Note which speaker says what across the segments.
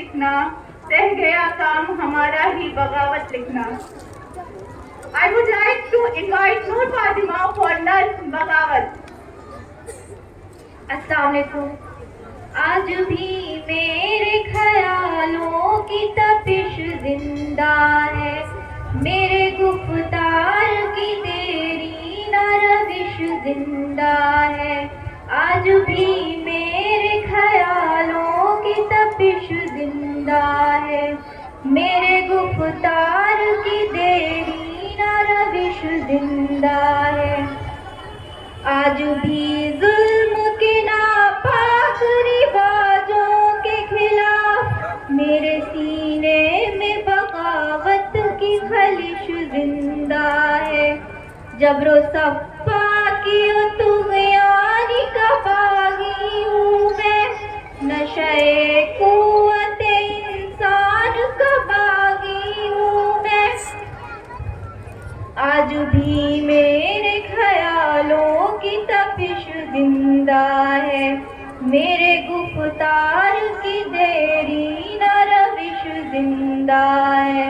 Speaker 1: سیکھنا، رہ گیا کام ہمارا ہی بغاوت لکھنا. I would like to invite Noor Fatima for Nurse Bagavat.
Speaker 2: السلام علیکم. آج بھی میرے خیالوں کی تپش زندہ ہے، میرے گفتار کی تیری نہ روش زندہ ہے. آج بھی میرے خیالوں کی تپش زندہ ہے، میرے گفتار کی تیری نہ روش زندہ ہے. آج بھی ظلم کے ناپاک رواجوں کے خلاف میرے سینے میں بغاوت کی خلش زندہ ہے. جبر و سفاکی و طغیان کا باغی ہوں میں، نشۂ قوت انسان کا باغی ہوں میں. آج بھی میرے خیالوں کی تپش زندہ ہے، میرے گفتار کی دیری نہ روش زندہ ہے.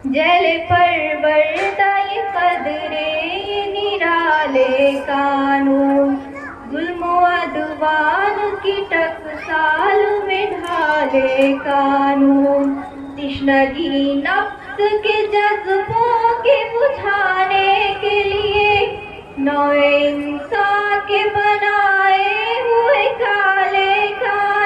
Speaker 2: جیل پروردہ یہ قدرے یہ نرالے قانون، ظلم و عدوان کی ٹکسال میں ڈھالے قانون. تشنگی نفس کے جذبوں کے بجھانے کے لیے نوع انسان کے بنائے ہوئے کالے قانون.